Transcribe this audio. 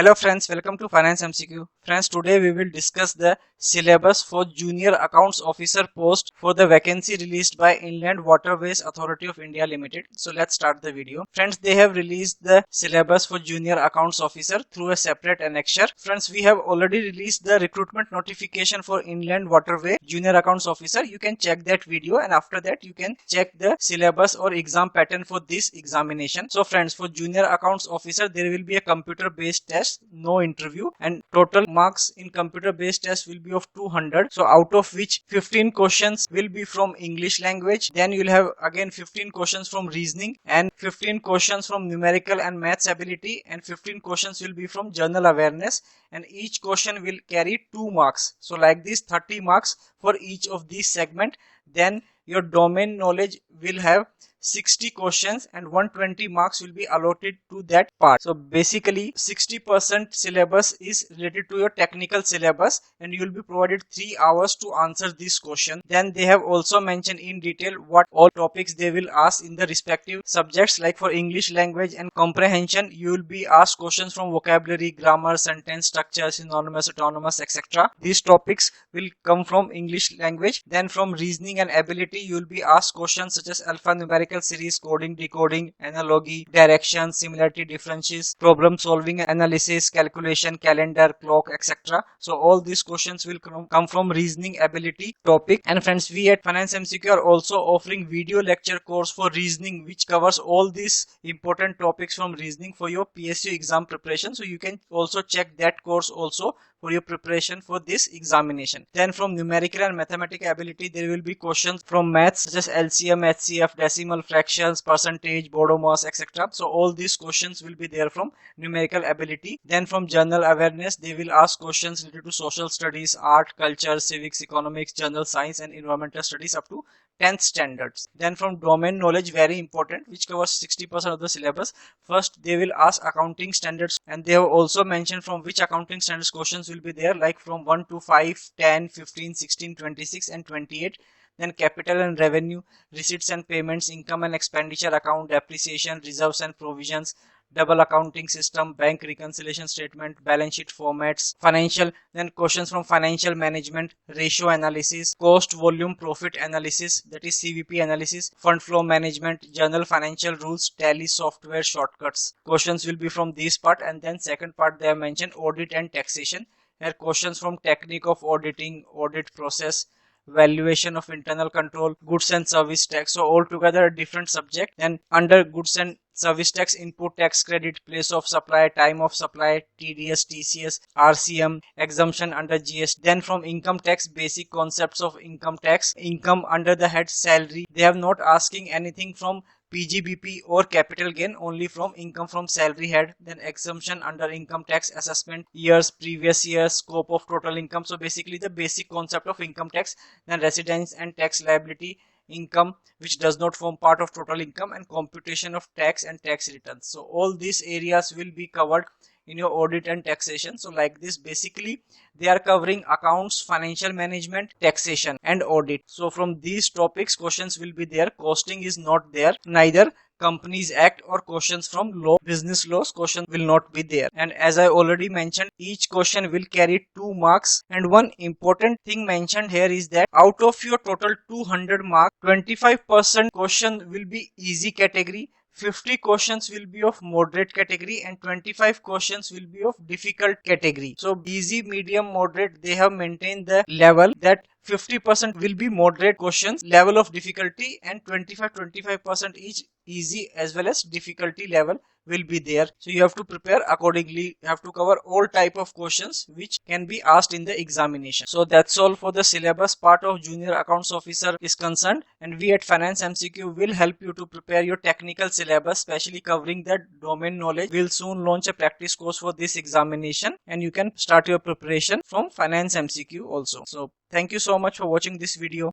Hello friends, welcome to Finance MCQ. Friends, today we will discuss the syllabus for Junior Accounts Officer post for the vacancy released by Inland Waterways Authority of India Limited. So let's start the video. Friends, they have released the syllabus for Junior Accounts Officer through a separate annexure. Friends, we have already released the recruitment notification for Inland Waterway Junior Accounts Officer. You can check that video and after that you can check the syllabus or exam pattern for this examination. So friends, for Junior Accounts Officer, there will be a computer-based test, no interview, and total marks in computer based test will be of 200. So out of which 15 questions will be from English language, then you'll have again 15 questions from reasoning and 15 questions from numerical and maths ability, and 15 questions will be from general awareness, and each question will carry 2 marks. So like this, 30 marks for each of these segment. Then your domain knowledge will have 60 questions and 120 marks will be allotted to that part. So basically 60% syllabus is related to your technical syllabus and you will be provided 3 hours to answer this question. Then they have also mentioned in detail what all topics they will ask in the respective subjects. Like for English language and comprehension, you will be asked questions from vocabulary, grammar, sentence structure, synonymous, autonomous, etc. These topics will come from English language. Then from reasoning and ability, you will be asked questions such as alphanumeric series, coding, decoding, analogy, direction, similarity, differences, problem solving, analysis, calculation, calendar, clock, etc. So all these questions will come from reasoning ability topic. And friends, we at Finance MCQ are also offering video lecture course for reasoning, which covers all these important topics from reasoning for your PSU exam preparation. So you can also check that course also for your preparation for this examination. Then from numerical and mathematical ability, there will be questions from maths such as LCM, HCF, decimal, fractions, percentage, Bodemas, etc. So all these questions will be there from numerical ability. Then from general awareness, they will ask questions related to social studies, art, culture, civics, economics, general science and environmental studies up to 10th standards. Then from domain knowledge, very important, which covers 60% of the syllabus. First, they will ask accounting standards, and they have also mentioned from which accounting standards questions will be there, like from 1 to 5, 10, 15, 16, 26 and 28. Then capital and revenue, receipts and payments, income and expenditure account, depreciation, reserves and provisions, double accounting system, bank reconciliation statement, balance sheet formats, financial, then questions from financial management, ratio analysis, cost volume profit analysis, that is CVP analysis, fund flow management, general financial rules, tally software shortcuts. Questions will be from this part. And then second part, they have mentioned audit and taxation. Here questions from technique of auditing, audit process, valuation of internal control, goods and service tax. So altogether a different subject. And under goods and service tax, input tax credit, place of supply, time of supply, TDS, TCS, RCM, exemption under GST. Then from income tax, basic concepts of income tax, income under the head salary. They have not asking anything from PGBP or capital gain, only from income from salary head. Then exemption under income tax, assessment years, previous years, scope of total income. So basically the basic concept of income tax. Then residence and tax liability, income which does not form part of total income, and computation of tax and tax returns. So all these areas will be covered in your audit and taxation. So like this, basically they are covering accounts, financial management, taxation and audit. So from these topics questions will be there. Costing is not there, neither Companies Act or questions from law, business laws question will not be there. And as I already mentioned, each question will carry 2 marks. And one important thing mentioned here is that out of your total 200 marks, 25% question will be easy category, 50 questions will be of moderate category, and 25 questions will be of difficult category. So easy, medium, moderate, they have maintained the level that 50% will be moderate questions level of difficulty, and 25% each easy as well as difficulty level will be there. So you have to prepare accordingly. You have to cover all type of questions which can be asked in the examination. So that's all for the syllabus part of Junior Accounts Officer is concerned, and we at Finance MCQ will help you to prepare your technical syllabus, especially covering the domain knowledge. We'll soon launch a practice course for this examination, and you can start your preparation from Finance MCQ also. So thank you so much for watching this video.